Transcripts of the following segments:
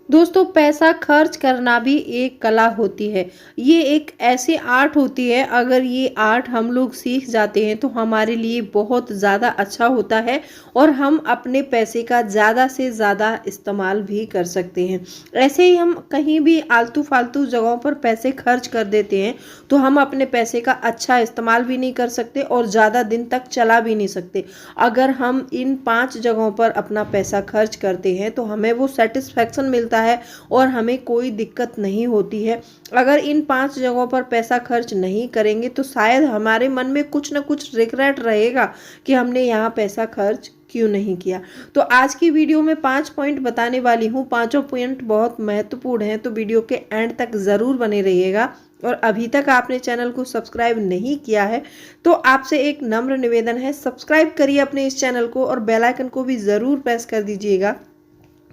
दोस्तों, पैसा खर्च करना भी एक कला होती है। ये एक ऐसी आर्ट होती है, अगर ये आर्ट हम लोग सीख जाते हैं तो हमारे लिए बहुत ज़्यादा अच्छा होता है और हम अपने पैसे का ज़्यादा से ज़्यादा इस्तेमाल भी कर सकते हैं। ऐसे ही हम कहीं भी आलतू फालतू जगहों पर पैसे खर्च कर देते हैं तो हम अपने पैसे का अच्छा इस्तेमाल भी नहीं कर सकते और ज़्यादा दिन तक चला भी नहीं सकते। अगर हम इन 5 जगहों पर अपना पैसा खर्च करते हैं तो हमें वो सेटिस्फेक्शन मिलता है और हमें कोई दिक्कत नहीं होती है। अगर इन 5 जगहों पर पैसा खर्च नहीं करेंगे तो शायद हमारे मन में कुछ ना कुछ रिग्रेट रहेगा कि हमने यहाँ पैसा खर्च क्यों नहीं किया। तो आज की वीडियो में 5 पॉइंट बताने वाली हूँ। पांचों पॉइंट बहुत महत्वपूर्ण हैं, तो वीडियो के एंड तक ज़रूर बने रहिएगा। और अभी तक आपने चैनल को सब्सक्राइब नहीं किया है तो आपसे एक नम्र निवेदन है, सब्सक्राइब करिए अपने इस चैनल को और बेल आइकन को भी ज़रूर प्रेस कर दीजिएगा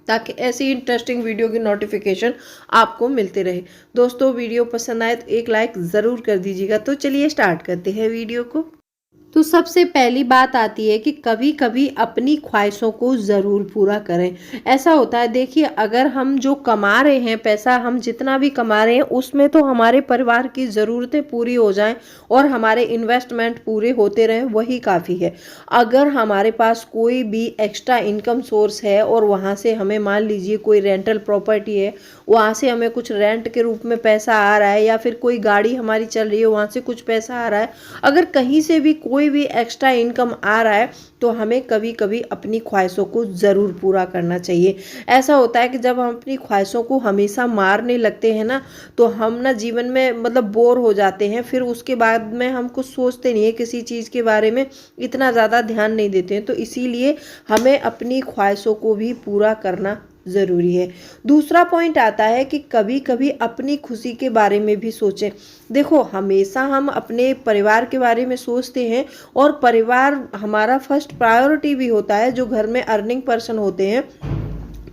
ताकि ऐसी इंटरेस्टिंग वीडियो की नोटिफिकेशन आपको मिलते रहे। दोस्तों, वीडियो पसंद आए तो एक लाइक ज़रूर कर दीजिएगा। तो चलिए स्टार्ट करते हैं वीडियो को। तो सबसे पहली बात आती है कि कभी कभी अपनी ख्वाहिशों को ज़रूर पूरा करें। ऐसा होता है, देखिए, अगर हम जो कमा रहे हैं पैसा, हम जितना भी कमा रहे हैं उसमें तो हमारे परिवार की ज़रूरतें पूरी हो जाएं और हमारे इन्वेस्टमेंट पूरे होते रहें, वही काफ़ी है। अगर हमारे पास कोई भी एक्स्ट्रा इनकम सोर्स है और वहाँ से हमें, मान लीजिए कोई रेंटल प्रॉपर्टी है, वहाँ से हमें कुछ रेंट के रूप में पैसा आ रहा है, या फिर कोई गाड़ी हमारी चल रही है वहाँ से कुछ पैसा आ रहा है, अगर कहीं से भी कोई भी एक्स्ट्रा इनकम आ रहा है तो हमें कभी कभी अपनी ख्वाहिशों को ज़रूर पूरा करना चाहिए। ऐसा होता है कि जब हम अपनी ख्वाहिशों को हमेशा मारने लगते हैं ना, तो हम ना जीवन में मतलब बोर हो जाते हैं। फिर उसके बाद में हम कुछ सोचते नहीं है, किसी चीज़ के बारे में इतना ज़्यादा ध्यान नहीं देते हैं। तो इसीलिए हमें अपनी ख्वाहिशों को भी पूरा करना ज़रूरी है। दूसरा पॉइंट आता है कि कभी कभी अपनी खुशी के बारे में भी सोचें। देखो, हमेशा हम अपने परिवार के बारे में सोचते हैं और परिवार हमारा फर्स्ट प्रायोरिटी भी होता है। जो घर में अर्निंग पर्सन होते हैं,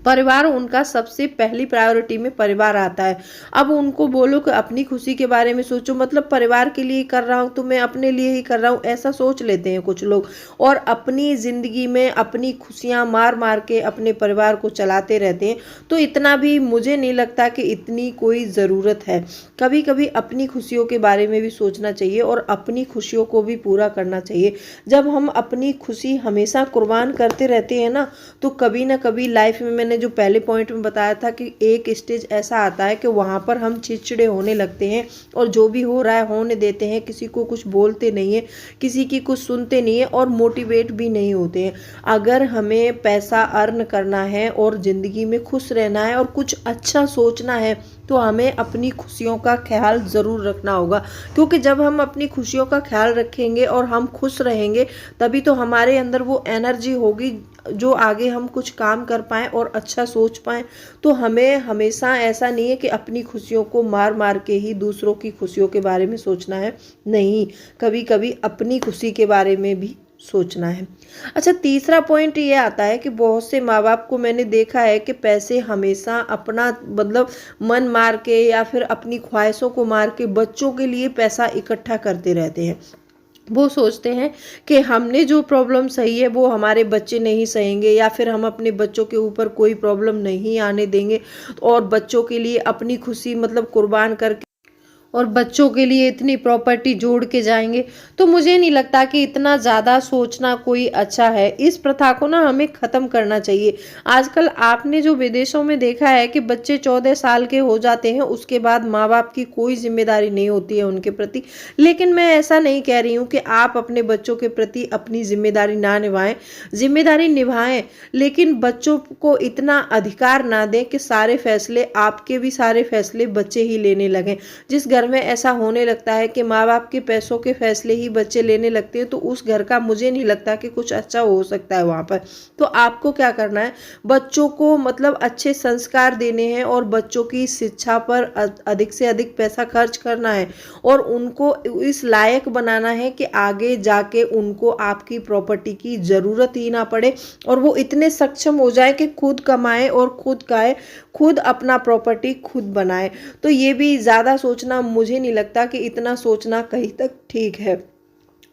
परिवार उनका सबसे पहली प्रायोरिटी में परिवार आता है। अब उनको बोलो कि अपनी खुशी के बारे में सोचो, मतलब परिवार के लिए कर रहा हूँ तो मैं अपने लिए ही कर रहा हूँ, ऐसा सोच लेते हैं कुछ लोग और अपनी ज़िंदगी में अपनी खुशियाँ मार मार के अपने परिवार को चलाते रहते हैं। तो इतना भी मुझे नहीं लगता कि इतनी कोई ज़रूरत है। कभी कभी अपनी खुशियों के बारे में भी सोचना चाहिए और अपनी खुशियों को भी पूरा करना चाहिए। जब हम अपनी खुशी हमेशा कुर्बान करते रहते हैं ना, तो कभी ना कभी लाइफ में, मैंने जो पहले पॉइंट में बताया था कि एक स्टेज ऐसा आता है कि वहाँ पर हम चिड़चिड़े होने लगते हैं और जो भी हो रहा है होने देते हैं, किसी को कुछ बोलते नहीं है, किसी की कुछ सुनते नहीं है और मोटिवेट भी नहीं होते हैं। अगर हमें पैसा अर्न करना है और ज़िंदगी में खुश रहना है और कुछ अच्छा सोचना है तो हमें अपनी खुशियों का ख्याल ज़रूर रखना होगा, क्योंकि जब हम अपनी खुशियों का ख्याल रखेंगे और हम खुश रहेंगे तभी तो हमारे अंदर वो एनर्जी होगी जो आगे हम कुछ काम कर पाएँ और अच्छा सोच पाएँ। तो हमें हमेशा ऐसा नहीं है कि अपनी खुशियों को मार मार के ही दूसरों की खुशियों के बारे में सोचना है, नहीं, कभी कभी अपनी खुशी के बारे में भी सोचना है। अच्छा, तीसरा पॉइंट ये आता है कि बहुत से माँ बाप को मैंने देखा है कि पैसे हमेशा अपना मतलब मन मार के या फिर अपनी ख्वाहिशों को मार के बच्चों के लिए पैसा इकट्ठा करते रहते हैं। वो सोचते हैं कि हमने जो प्रॉब्लम सही है वो हमारे बच्चे नहीं सहेंगे, या फिर हम अपने बच्चों के ऊपर कोई प्रॉब्लम नहीं आने देंगे और बच्चों के लिए अपनी खुशी मतलब कुर्बान करके और बच्चों के लिए इतनी प्रॉपर्टी जोड़ के जाएंगे। तो मुझे नहीं लगता कि इतना ज़्यादा सोचना कोई अच्छा है। इस प्रथा को ना हमें ख़त्म करना चाहिए। आजकल आपने जो विदेशों में देखा है कि बच्चे 14 साल के हो जाते हैं, उसके बाद माँ बाप की कोई जिम्मेदारी नहीं होती है उनके प्रति। लेकिन मैं ऐसा नहीं कह रही हूँ कि आप अपने बच्चों के प्रति अपनी जिम्मेदारी ना निभाएं, जिम्मेदारी निभाएं, लेकिन बच्चों को इतना अधिकार ना दें कि सारे फैसले, आपके भी सारे फैसले बच्चे ही लेने लगें। जिस घर में ऐसा होने लगता है कि माँ बाप के पैसों के फैसले ही बच्चे लेने लगते हैं तो उस घर का मुझे नहीं लगता कि कुछ अच्छा हो सकता है वहाँ पर। तो आपको क्या करना है, बच्चों को मतलब अच्छे संस्कार देने हैं और बच्चों की शिक्षा पर अधिक से अधिक पैसा खर्च करना है और उनको इस लायक बनाना है कि आगे जाके उनको आपकी प्रॉपर्टी की ज़रूरत ही ना पड़े और वो इतने सक्षम हो जाए कि खुद कमाए और खुद खाए, खुद अपना प्रॉपर्टी खुद बनाए। तो ये भी ज़्यादा सोचना, मुझे नहीं लगता कि इतना सोचना कहीं तक ठीक है।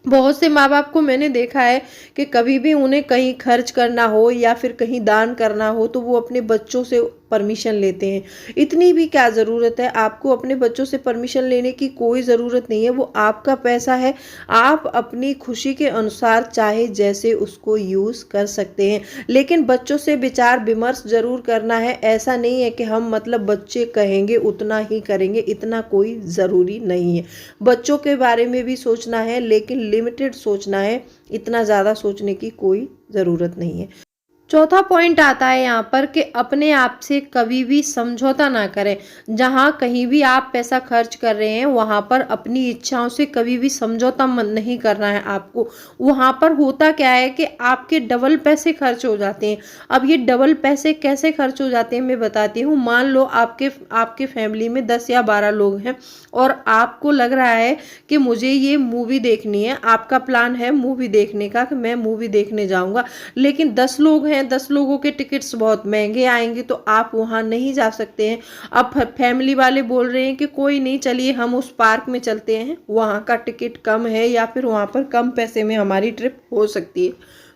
बहुत से माँ बाप को मैंने देखा है कि कभी भी उन्हें कहीं खर्च करना हो या फिर कहीं दान करना हो तो वो अपने बच्चों से परमिशन लेते हैं। इतनी भी क्या ज़रूरत है, आपको अपने बच्चों से परमिशन लेने की कोई ज़रूरत नहीं है। वो आपका पैसा है, आप अपनी खुशी के अनुसार चाहे जैसे उसको यूज़ कर सकते हैं। लेकिन बच्चों से विचार विमर्श ज़रूर करना है। ऐसा नहीं है कि हम मतलब बच्चे कहेंगे उतना ही करेंगे, इतना कोई ज़रूरी नहीं है। बच्चों के बारे में भी सोचना है, लेकिन लिमिटेड सोचना है, इतना ज़्यादा सोचने की कोई ज़रूरत नहीं है। चौथा पॉइंट आता है यहाँ पर कि अपने आप से कभी भी समझौता ना करें। जहाँ कहीं भी आप पैसा खर्च कर रहे हैं वहाँ पर अपनी इच्छाओं से कभी भी समझौता नहीं करना है आपको। वहाँ पर होता क्या है कि आपके डबल पैसे खर्च हो जाते हैं। अब ये डबल पैसे कैसे खर्च हो जाते हैं मैं बताती हूँ। मान लो आपके आपके फैमिली में 10 या 12 लोग हैं और आपको लग रहा है कि मुझे ये मूवी देखनी है। आपका प्लान है मूवी देखने का कि मैं मूवी देखने जाऊँगा, लेकिन 10 लोग हैं, 10 लोगों के टिकट्स बहुत महंगे आएंगे तो आप वहां नहीं जा सकते हैं। अब फैमिली वाले बोल रहे हैं कि कोई नहीं, चलिए हम उस पार्क में चलते हैं, वहां का टिकट कम है या फिर वहां पर कम पैसे में हमारी ट्रिप हो सकती है।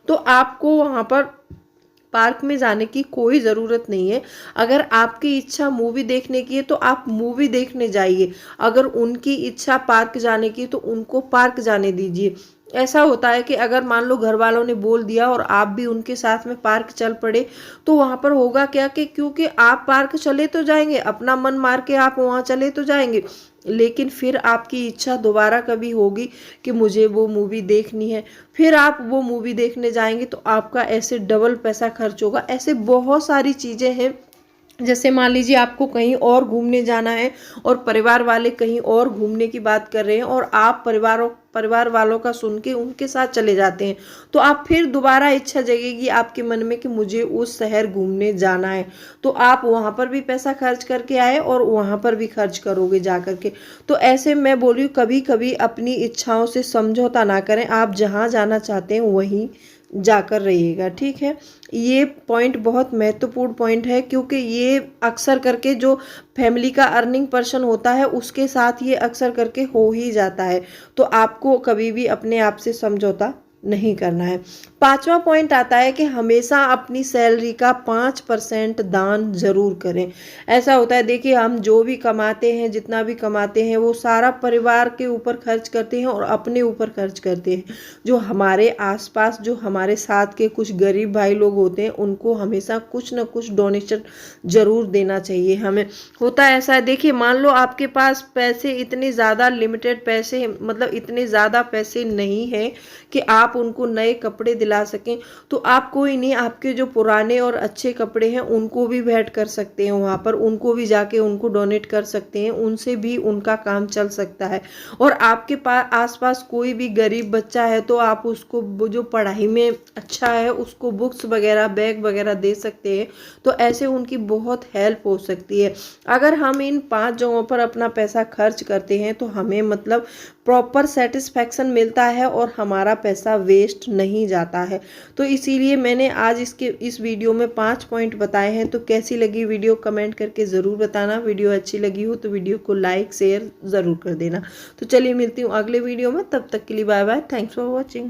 तो आपको वहां पर पार्क में जाने की कोई ज़रूरत नहीं है। अगर आपकी इच्छा मूवी देखने की है तो आप मूवी देखने जाइए। अगर उनकी इच्छा पार्क जाने की तो उनको पार्क जाने दीजिए। ऐसा होता है कि अगर मान लो घर वालों ने बोल दिया और आप भी उनके साथ में पार्क चल पड़े तो वहाँ पर होगा क्या कि क्योंकि आप पार्क चले तो जाएंगे, अपना मन मार के आप वहाँ चले तो जाएंगे, लेकिन फिर आपकी इच्छा दोबारा कभी होगी कि मुझे वो मूवी देखनी है, फिर आप वो मूवी देखने जाएंगे तो आपका ऐसे डबल पैसा खर्च होगा। ऐसे बहुत सारी चीज़ें हैं। जैसे मान लीजिए आपको कहीं और घूमने जाना है और परिवार वाले कहीं और घूमने की बात कर रहे हैं और आप परिवार वालों का सुन के उनके साथ चले जाते हैं, तो आप फिर दोबारा इच्छा जगेगी आपके मन में कि मुझे उस शहर घूमने जाना है, तो आप वहाँ पर भी पैसा खर्च करके आए और वहाँ पर भी खर्च करोगे जा करके। तो ऐसे मैं बोल रही हूँ कभी कभी अपनी इच्छाओं से समझौता ना करें। आप जहाँ जाना चाहते हैं वहीं जाकर रहिएगा, ठीक है। ये पॉइंट बहुत महत्वपूर्ण पॉइंट है क्योंकि ये अक्सर करके जो फैमिली का अर्निंग पर्सन होता है उसके साथ ये अक्सर करके हो ही जाता है। तो आपको कभी भी अपने आप से समझौता नहीं करना है। पांचवा पॉइंट आता है कि हमेशा अपनी सैलरी का 5% दान जरूर करें। ऐसा होता है, देखिए हम जो भी कमाते हैं, जितना भी कमाते हैं वो सारा परिवार के ऊपर खर्च करते हैं और अपने ऊपर खर्च करते हैं। जो हमारे आसपास जो हमारे साथ के कुछ गरीब भाई लोग होते हैं उनको हमेशा कुछ ना कुछ डोनेशन जरूर देना चाहिए हमें। होता है ऐसा है, देखिए मान लो आपके पास पैसे इतने ज़्यादा लिमिटेड पैसे, मतलब इतने ज़्यादा पैसे नहीं है कि आप उनको नए कपड़े दिला सकें, तो आप कोई नहीं, आपके जो पुराने और अच्छे कपड़े हैं उनको भी भेंट कर सकते हैं वहाँ पर, उनको भी जाके उनको डोनेट कर सकते हैं, उनसे भी उनका काम चल सकता है। और आपके पास आसपास कोई भी गरीब बच्चा है तो आप उसको जो पढ़ाई में अच्छा है उसको बुक्स वगैरह बैग वगैरह दे सकते हैं। तो ऐसे उनकी बहुत हेल्प हो सकती है। अगर हम इन 5 जगहों पर अपना पैसा खर्च करते हैं तो हमें मतलब प्रॉपर सेटिस्फैक्शन मिलता है और हमारा पैसा वेस्ट नहीं जाता है। तो इसीलिए मैंने आज इस वीडियो में 5 पॉइंट बताए हैं। तो कैसी लगी वीडियो कमेंट करके ज़रूर बताना। वीडियो अच्छी लगी हो तो वीडियो को लाइक शेयर ज़रूर कर देना। तो चलिए मिलती हूँ अगले वीडियो में, तब तक के लिए bye bye, thanks for watching.